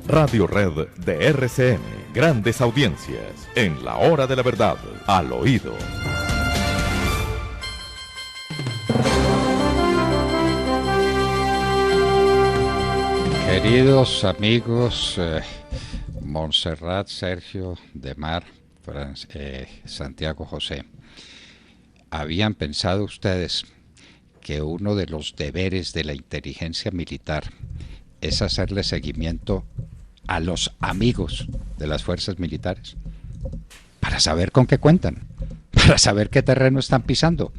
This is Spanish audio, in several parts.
Radio Red de RCN. Grandes audiencias en la hora de la verdad, al oído. Queridos amigos, Montserrat, Sergio, Demar, Santiago José, ¿habían pensado ustedes que uno de los deberes de la inteligencia militar es hacerle seguimiento a los amigos de las fuerzas militares? Para saber con qué cuentan, para saber qué terreno están pisando,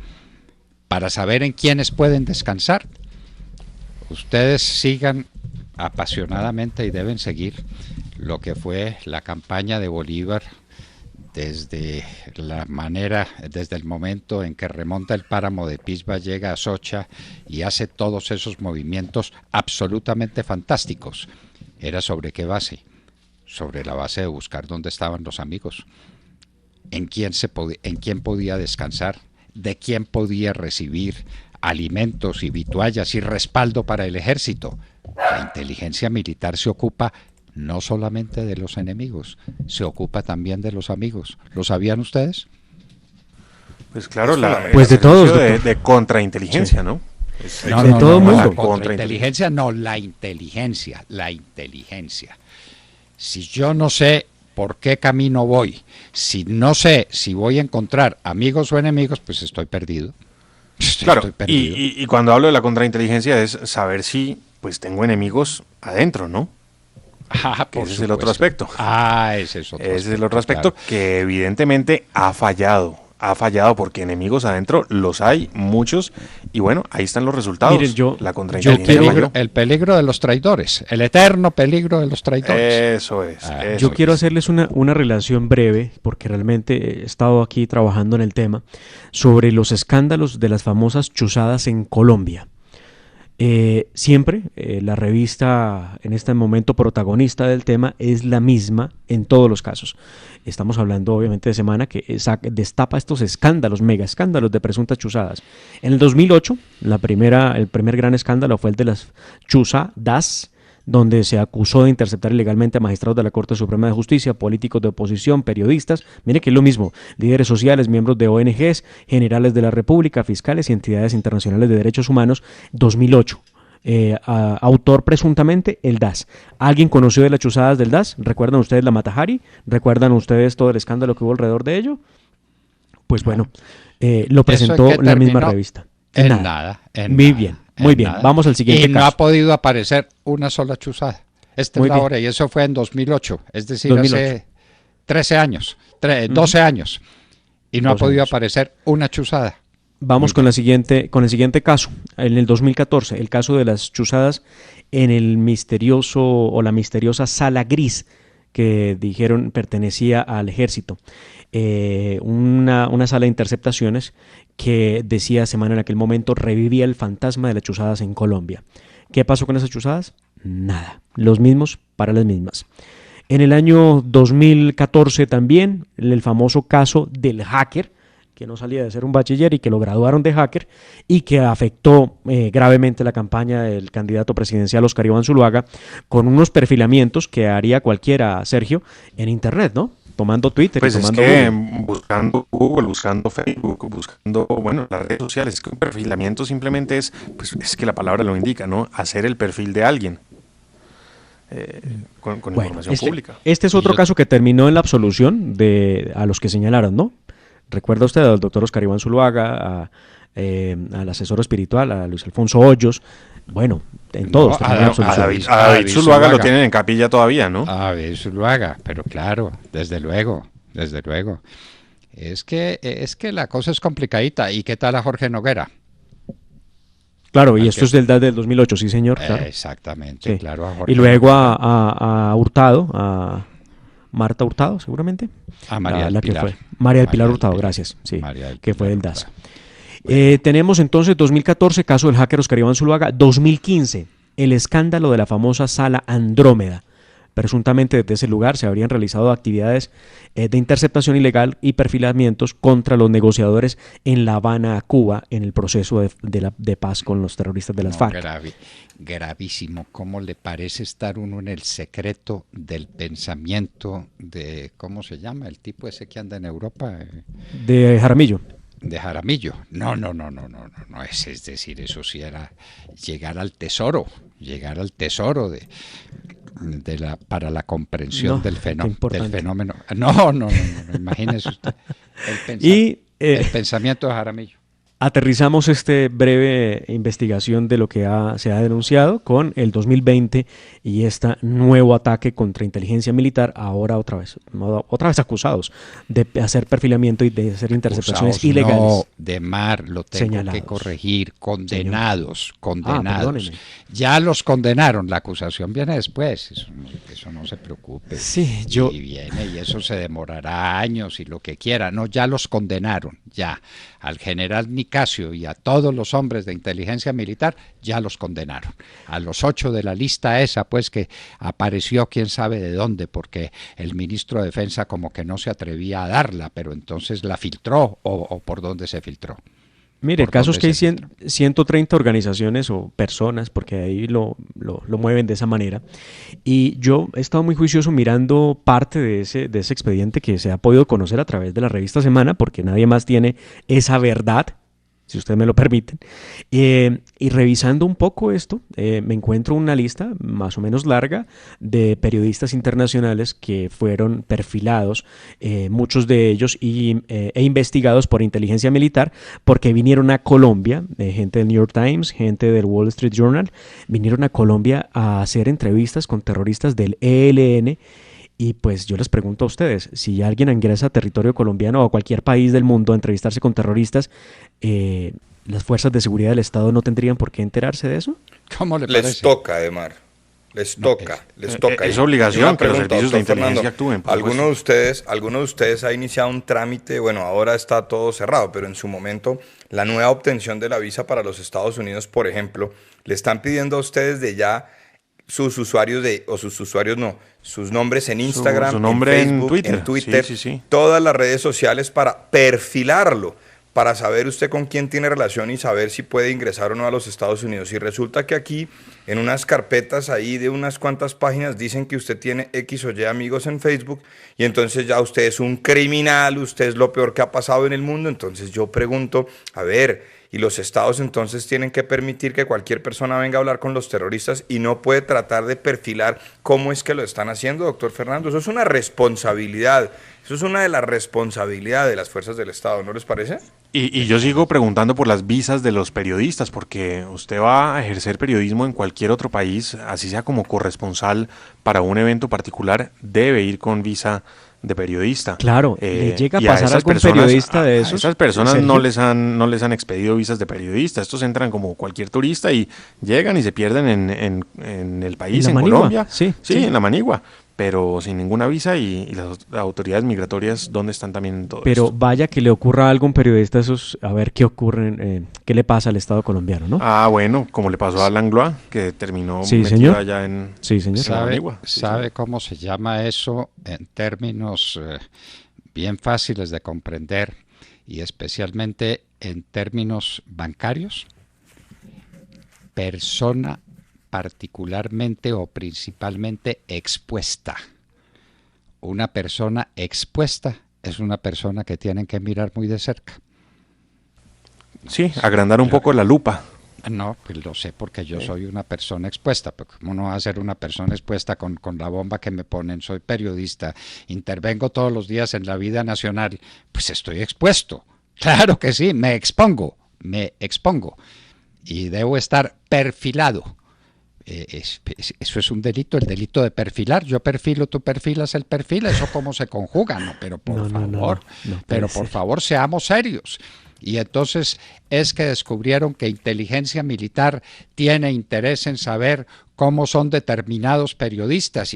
para saber en quiénes pueden descansar. Ustedes sigan apasionadamente y deben seguir lo que fue la campaña de Bolívar desde el momento en que remonta el páramo de Pisba, llega a Socha y hace todos esos movimientos absolutamente fantásticos. ¿Era sobre qué base? Sobre la base de buscar dónde estaban los amigos, en quién podía descansar, de quién podía recibir alimentos y vituallas y respaldo para el ejército. La inteligencia militar se ocupa no solamente de los enemigos, se ocupa también de los amigos. ¿Lo sabían ustedes? Pues claro, de todos, de contrainteligencia, sí. ¿No? De todo mundo. La contrainteligencia, no, la inteligencia. Si yo no sé por qué camino voy, si no sé si voy a encontrar amigos o enemigos, pues estoy perdido. Claro, y cuando hablo de la contrainteligencia es saber si pues tengo enemigos adentro, ¿no? Ese es el otro aspecto. Ese es el otro aspecto, claro, que evidentemente ha fallado porque enemigos adentro los hay muchos y bueno, ahí están los resultados. Miren, la contrainteligencia. El peligro de los traidores, el eterno peligro de los traidores. Eso es. Yo quiero hacerles una relación breve, porque realmente he estado aquí trabajando en el tema, sobre los escándalos de las famosas chuzadas en Colombia. Siempre la revista en este momento protagonista del tema es la misma en todos los casos. Estamos hablando obviamente de Semana, que destapa estos escándalos, mega escándalos de presuntas chuzadas. En el 2008, el primer gran escándalo fue el de las chuzadas, donde se acusó de interceptar ilegalmente a magistrados de la Corte Suprema de Justicia, políticos de oposición, periodistas, mire que es lo mismo, líderes sociales, miembros de ONGs, generales de la República, fiscales y entidades internacionales de derechos humanos, 2008. Autor presuntamente el DAS. ¿Alguien conoció de las chuzadas del DAS? ¿Recuerdan ustedes la Matajari? ¿Recuerdan ustedes todo el escándalo que hubo alrededor de ello? Pues bueno, lo presentó la misma revista. Nada. Muy bien, vamos al siguiente caso. No ha podido aparecer una sola chuzada. Esta es la hora, y eso fue en 2008, es decir, 2008. Hace 13 años, 12 años, y no ha podido aparecer una chuzada. Vamos con el siguiente caso. En el 2014, el caso de las chuzadas en el la misteriosa Sala Gris, que dijeron pertenecía al ejército. Una sala de interceptaciones que decía Semana en aquel momento revivía el fantasma de las chuzadas en Colombia. ¿Qué pasó con esas chuzadas? Nada, los mismos para las mismas. En el año 2014 también, el famoso caso del hacker, que no salía de ser un bachiller y que lo graduaron de hacker y que afectó gravemente la campaña del candidato presidencial Óscar Iván Zuluaga, con unos perfilamientos que haría cualquiera, Sergio, en internet, ¿no? Tomando Twitter. Pues y tomando buscando Google, buscando Facebook, buscando, las redes sociales. Es que un perfilamiento simplemente es que la palabra lo indica, ¿no? Hacer el perfil de alguien con información pública. Este es otro caso que terminó en la absolución a los que señalaron, ¿no? Recuerda usted al doctor Óscar Iván Zuluaga, al asesor espiritual, a Luis Alfonso Hoyos. Bueno, en todos. A David Zuluaga lo tienen en capilla todavía, ¿no? A David Zuluaga, pero claro, desde luego. Es que la cosa es complicadita. ¿Y qué tal a Jorge Noguera? Claro, y esto es del DAS del 2008, sí señor. Claro. Exactamente, sí. Claro. A Jorge y luego Noguera. a Hurtado, a Marta Hurtado, seguramente. A María del Pilar. Que fue. María del Pilar Hurtado, gracias. Sí, que fue del DAS. Tenemos entonces 2014, caso del hacker Óscar Iván Zuluaga. 2015, el escándalo de la famosa Sala Andrómeda. Presuntamente desde ese lugar se habrían realizado actividades de interceptación ilegal y perfilamientos contra los negociadores en La Habana, Cuba, en el proceso de paz con los terroristas de las FARC. Gravísimo. ¿Cómo le parece estar uno en el secreto del pensamiento de, ¿cómo se llama? El tipo ese que anda en Europa. De Jaramillo. De Jaramillo. No, es decir, eso sí era llegar al tesoro para la comprensión del fenómeno. No, imagínese usted el pensamiento de Jaramillo. Aterrizamos este breve investigación de lo que se ha denunciado con el 2020 y este nuevo ataque contra inteligencia militar, ahora otra vez acusados de hacer perfilamiento y de hacer interceptaciones ilegales. No, de Mar, lo tengo que corregir, condenados. Ya los condenaron, la acusación viene después, eso no se preocupe. Sí, y viene y eso se demorará años y lo que quiera, no, ya los condenaron, ya. Al general Nicasio y a todos los hombres de inteligencia militar ya los condenaron. A los 8 de la lista esa, pues, que apareció quién sabe de dónde, porque el ministro de Defensa como que no se atrevía a darla, pero entonces la filtró o por dónde se filtró. Mire, el caso es que hay 130 organizaciones o personas, porque ahí lo mueven de esa manera, y yo he estado muy juicioso mirando parte de ese expediente que se ha podido conocer a través de la revista Semana, porque nadie más tiene esa verdad, si ustedes me lo permiten, y revisando un poco esto, me encuentro una lista más o menos larga de periodistas internacionales que fueron perfilados, muchos de ellos e investigados por inteligencia militar, porque vinieron a Colombia, gente del New York Times, gente del Wall Street Journal, vinieron a Colombia a hacer entrevistas con terroristas del ELN. Y pues yo les pregunto a ustedes, si alguien ingresa a territorio colombiano o a cualquier país del mundo a entrevistarse con terroristas, ¿las fuerzas de seguridad del Estado no tendrían por qué enterarse de eso? ¿Cómo le parece? Les toca, Edmar. Les toca. Es obligación que los servicios de inteligencia actúen. ¿Alguno de ustedes ha iniciado un trámite? Bueno, ahora está todo cerrado, pero en su momento, la nueva obtención de la visa para los Estados Unidos, por ejemplo, le están pidiendo a ustedes de ya sus nombres en Instagram, su nombre en Facebook, en Twitter, sí. Todas las redes sociales para perfilarlo, para saber usted con quién tiene relación y saber si puede ingresar o no a los Estados Unidos. Y resulta que aquí, en unas carpetas ahí de unas cuantas páginas, dicen que usted tiene X o Y amigos en Facebook, y entonces ya usted es un criminal, usted es lo peor que ha pasado en el mundo. Entonces yo pregunto, a ver, y los estados entonces tienen que permitir que cualquier persona venga a hablar con los terroristas y no puede tratar de perfilar cómo es que lo están haciendo, doctor Fernando. Eso es una responsabilidad, eso es una de las responsabilidades de las fuerzas del Estado, ¿no les parece? Y yo sigo preguntando por las visas de los periodistas, porque usted va a ejercer periodismo en cualquier otro país, así sea como corresponsal para un evento particular, debe ir con visa de periodista. Claro, le llega a pasar a algún periodista de esos. A esas personas no les han expedido visas de periodista. Estos entran como cualquier turista y llegan y se pierden en el país, en Colombia. Sí, en la manigua, pero sin ninguna visa, y las autoridades migratorias, ¿dónde están también en todo Pero esto? vaya que le ocurra a algún periodista esos, a ver qué ocurre, qué le pasa al Estado colombiano, ¿no? Ah, bueno, como le pasó a Langlois, que terminó Sí, metido señor. allá en Sí, señor. la manigua. ¿Sabe cómo se llama eso en términos bien fáciles de comprender y especialmente en términos bancarios? Persona particularmente o principalmente expuesta. Una persona expuesta es una persona que tienen que mirar muy de cerca. Sí, agrandar un poco la lupa. No, pues lo sé porque yo soy una persona expuesta, pero ¿cómo no va a ser una persona expuesta con la bomba que me ponen? Soy periodista, intervengo todos los días en la vida nacional, pues estoy expuesto. Claro que sí, me expongo y debo estar perfilado. Eso es un delito, el delito de perfilar. Yo perfilo, tú perfilas, él perfila. ¿Eso cómo se conjuga? No, pero por favor, seamos serios. Y entonces es que descubrieron que inteligencia militar tiene interés en saber cómo son determinados periodistas.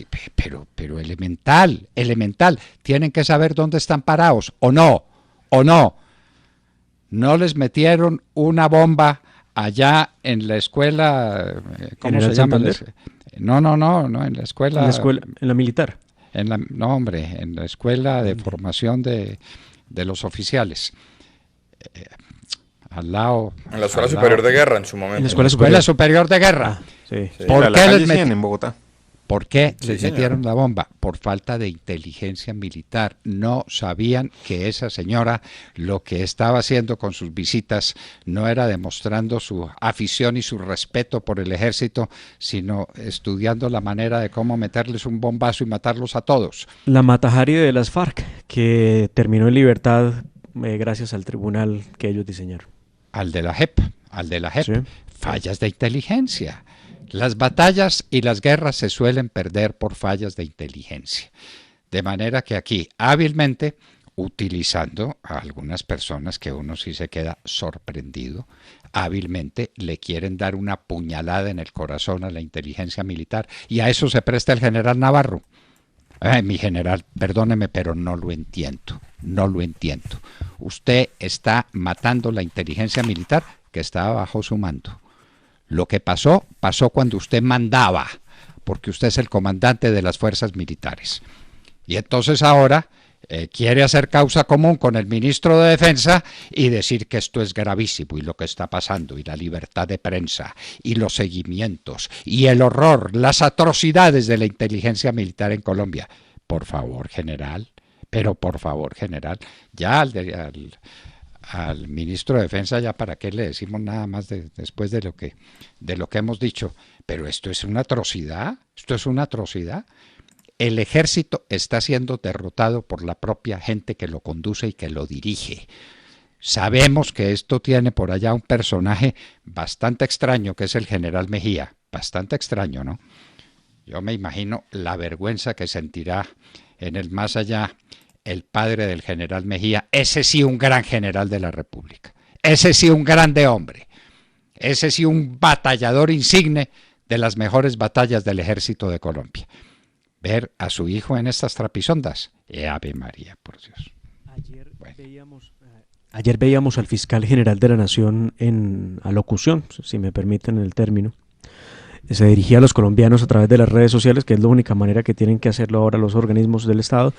Pero elemental. Tienen que saber dónde están parados, o no. No les metieron una bomba allá en la escuela, ¿cómo se llama? No, en la escuela. En la militar. No, hombre, en la escuela de formación de los oficiales. Al lado. En la Escuela Superior de Guerra, en su momento. En la Escuela Superior de Guerra. Sí. ¿Por qué les metieron en Bogotá? ¿Por qué les metieron la bomba? Por falta de inteligencia militar. No sabían que esa señora lo que estaba haciendo con sus visitas no era demostrando su afición y su respeto por el ejército, sino estudiando la manera de cómo meterles un bombazo y matarlos a todos. La Matajari de las FARC, que terminó en libertad gracias al tribunal que ellos diseñaron. Al de la JEP. Sí. Fallas de inteligencia. Las batallas y las guerras se suelen perder por fallas de inteligencia. De manera que aquí, hábilmente, utilizando a algunas personas que uno sí se queda sorprendido, hábilmente le quieren dar una puñalada en el corazón a la inteligencia militar, y a eso se presta el general Navarro. Mi general, perdóneme, pero no lo entiendo. Usted está matando la inteligencia militar que está bajo su mando. Lo que pasó cuando usted mandaba, porque usted es el comandante de las fuerzas militares. Y entonces ahora quiere hacer causa común con el ministro de Defensa y decir que esto es gravísimo, y lo que está pasando, y la libertad de prensa, y los seguimientos, y el horror, las atrocidades de la inteligencia militar en Colombia. Por favor, general, ya al ministro de Defensa, ya para qué le decimos nada más después de lo que hemos dicho. Pero esto es una atrocidad. El ejército está siendo derrotado por la propia gente que lo conduce y que lo dirige. Sabemos que esto tiene por allá un personaje bastante extraño, que es el general Mejía. Bastante extraño, ¿no? Yo me imagino la vergüenza que sentirá en el más allá el padre del general Mejía. Ese sí, un gran general de la República. Ese sí, un grande hombre. Ese sí, un batallador insigne de las mejores batallas del ejército de Colombia. Ver a su hijo en estas trapisondas. Ave María, por Dios. Ayer veíamos al fiscal general de la Nación en alocución, si me permiten el término. Se dirigía a los colombianos a través de las redes sociales, que es la única manera que tienen que hacerlo ahora los organismos del Estado,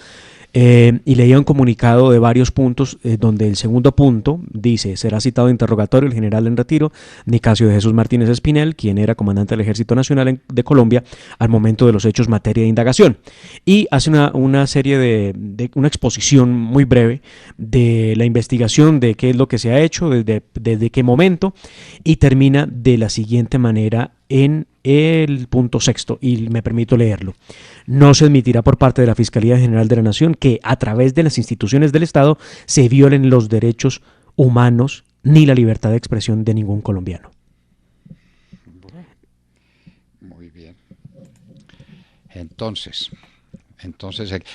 y leía un comunicado de varios puntos, donde el segundo punto dice: será citado a interrogatorio el general en retiro, Nicasio de Jesús Martínez Espinel, quien era comandante del Ejército Nacional de Colombia al momento de los hechos materia de indagación, y hace una serie de una exposición muy breve de la investigación, de qué es lo que se ha hecho, desde qué momento, y termina de la siguiente manera en el punto sexto, y me permito leerlo. No se admitirá por parte de la Fiscalía General de la Nación que a través de las instituciones del Estado se violen los derechos humanos ni la libertad de expresión de ningún colombiano. Muy bien. Entonces,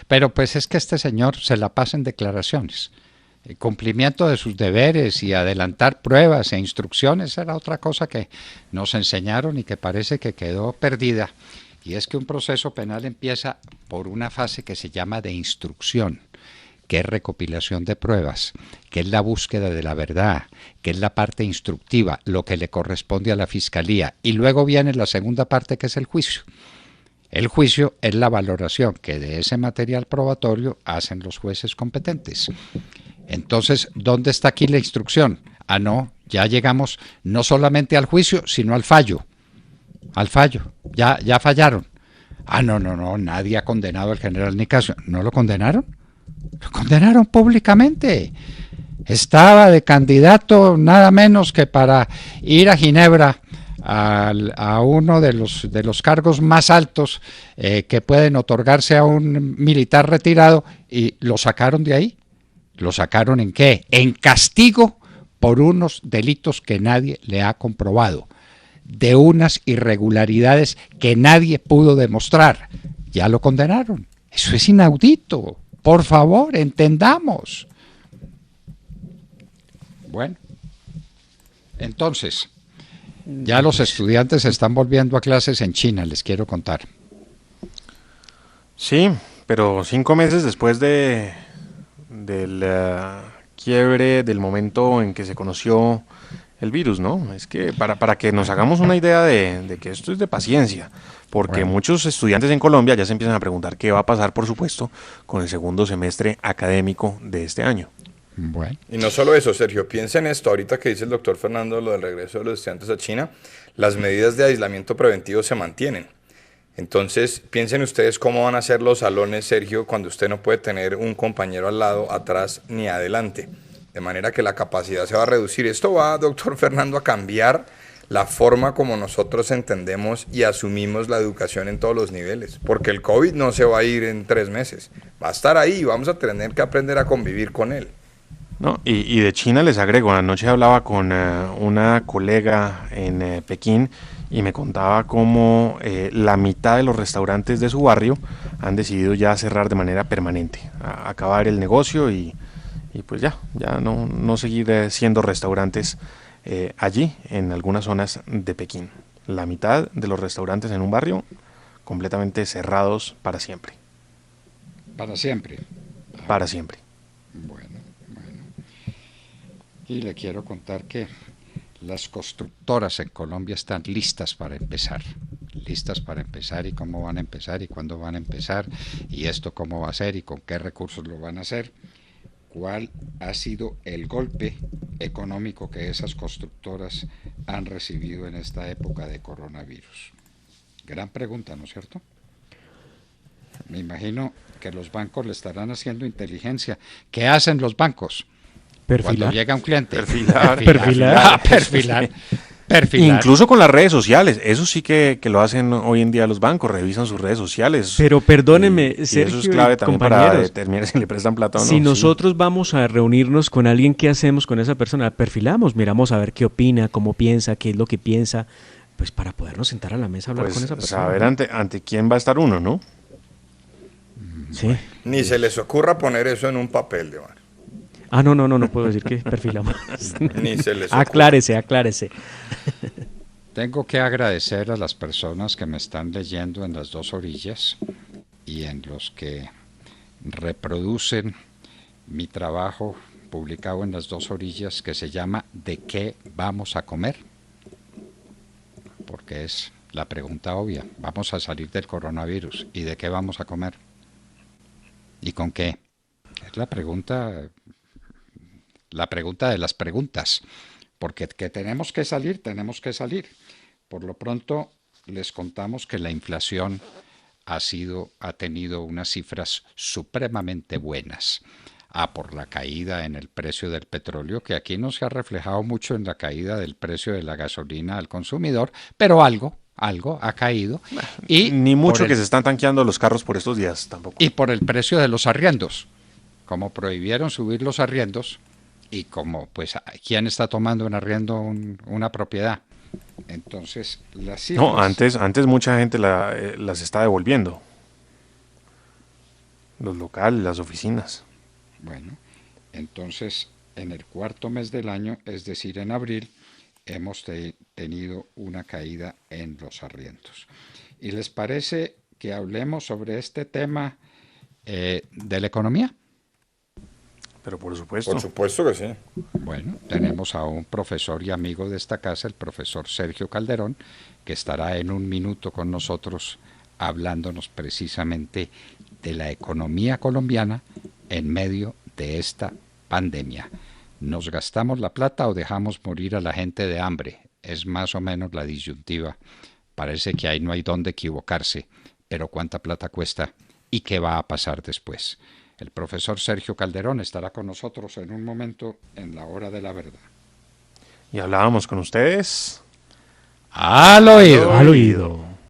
pero pues es que este señor se la pasa en declaraciones. El cumplimiento de sus deberes y adelantar pruebas e instrucciones era otra cosa que nos enseñaron y que parece que quedó perdida. Y es que un proceso penal empieza por una fase que se llama de instrucción, que es recopilación de pruebas, que es la búsqueda de la verdad, que es la parte instructiva, lo que le corresponde a la fiscalía. Y luego viene la segunda parte, que es el juicio. El juicio es la valoración que de ese material probatorio hacen los jueces competentes. Entonces, ¿dónde está aquí la instrucción? No, ya llegamos no solamente al juicio, sino al fallo. Ya fallaron. No, nadie ha condenado al general Nicasio. ¿No lo condenaron? Lo condenaron públicamente. Estaba de candidato nada menos que para ir a Ginebra a uno de los cargos más altos que pueden otorgarse a un militar retirado, y lo sacaron de ahí. ¿Lo sacaron en qué? En castigo por unos delitos que nadie le ha comprobado, de unas irregularidades que nadie pudo demostrar. Ya lo condenaron. Eso es inaudito. Por favor, entendamos. Bueno, entonces, ya los estudiantes están volviendo a clases en China, les quiero contar. Sí, pero 5 meses después del quiebre, del momento en que se conoció el virus, ¿no? Es que para que nos hagamos una idea de que esto es de paciencia, porque muchos estudiantes en Colombia ya se empiezan a preguntar qué va a pasar, por supuesto, con el segundo semestre académico de este año. Bueno. Y no solo eso, Sergio, piensa en esto, ahorita que dice el doctor Fernando lo del regreso de los estudiantes a China, las medidas de aislamiento preventivo se mantienen. Entonces, piensen ustedes cómo van a ser los salones, Sergio, cuando usted no puede tener un compañero al lado, atrás ni adelante. De manera que la capacidad se va a reducir. Esto va, doctor Fernando, a cambiar la forma como nosotros entendemos y asumimos la educación en todos los niveles. Porque el COVID no se va a ir en 3 meses. Va a estar ahí y vamos a tener que aprender a convivir con él. No, y de China les agrego, anoche hablaba con una colega en Pekín y me contaba cómo la mitad de los restaurantes de su barrio han decidido ya cerrar de manera permanente, acabar el negocio y pues ya no seguir siendo restaurantes allí en algunas zonas de Pekín. La mitad de los restaurantes en un barrio completamente cerrados para siempre. Para siempre. Para siempre. Bueno. Y le quiero contar que las constructoras en Colombia están listas para empezar y cómo van a empezar y cuándo van a empezar y esto cómo va a ser y con qué recursos lo van a hacer. ¿Cuál ha sido el golpe económico que esas constructoras han recibido en esta época de coronavirus? Gran pregunta, ¿no es cierto? Me imagino que los bancos le estarán haciendo inteligencia. ¿Qué hacen los bancos? Perfilar. Cuando llega un cliente. Perfilar. Incluso con las redes sociales. Eso sí que lo hacen hoy en día los bancos. Revisan sus redes sociales. Pero perdónenme, Sergio, eso es clave también para determinar si le prestan plata o no. Si nosotros vamos a reunirnos con alguien, ¿qué hacemos con esa persona? Perfilamos, miramos a ver qué opina, cómo piensa, qué es lo que piensa, pues para podernos sentar a la mesa a hablar con esa persona. Saber ante quién va a estar uno, ¿no? Sí. Ni se les ocurra poner eso en un papel, de mar. No puedo decir que perfilamos. Ni se les ocurra. Aclárese. Tengo que agradecer a las personas que me están leyendo en las dos orillas y en los que reproducen mi trabajo publicado en las dos orillas que se llama ¿De qué vamos a comer? Porque es la pregunta obvia. Vamos a salir del coronavirus. ¿Y de qué vamos a comer? ¿Y con qué? Es la pregunta de las preguntas. Porque que tenemos que salir. Por lo pronto, les contamos que la inflación ha tenido unas cifras supremamente buenas. Por la caída en el precio del petróleo, que aquí no se ha reflejado mucho en la caída del precio de la gasolina al consumidor, pero algo ha caído. Y ni mucho que se están tanqueando los carros por estos días tampoco. Y por el precio de los arriendos. Como prohibieron subir los arriendos, y como, pues, ¿quién está tomando en arriendo una propiedad? Entonces, las cifras... No, antes mucha gente las está devolviendo. Los locales, las oficinas. Bueno, entonces, en el cuarto mes del año, es decir, en abril, hemos tenido una caída en los arriendos. ¿Y les parece que hablemos sobre este tema de la economía? Pero por supuesto. Por supuesto que sí. Bueno, tenemos a un profesor y amigo de esta casa, el profesor Sergio Calderón, que estará en un minuto con nosotros hablándonos precisamente de la economía colombiana en medio de esta pandemia. ¿Nos gastamos la plata o dejamos morir a la gente de hambre? Es más o menos la disyuntiva. Parece que ahí no hay dónde equivocarse, pero ¿cuánta plata cuesta? ¿Y qué va a pasar después? El profesor Sergio Calderón estará con nosotros en un momento en la hora de la verdad. Y hablábamos con ustedes al oído. Al oído.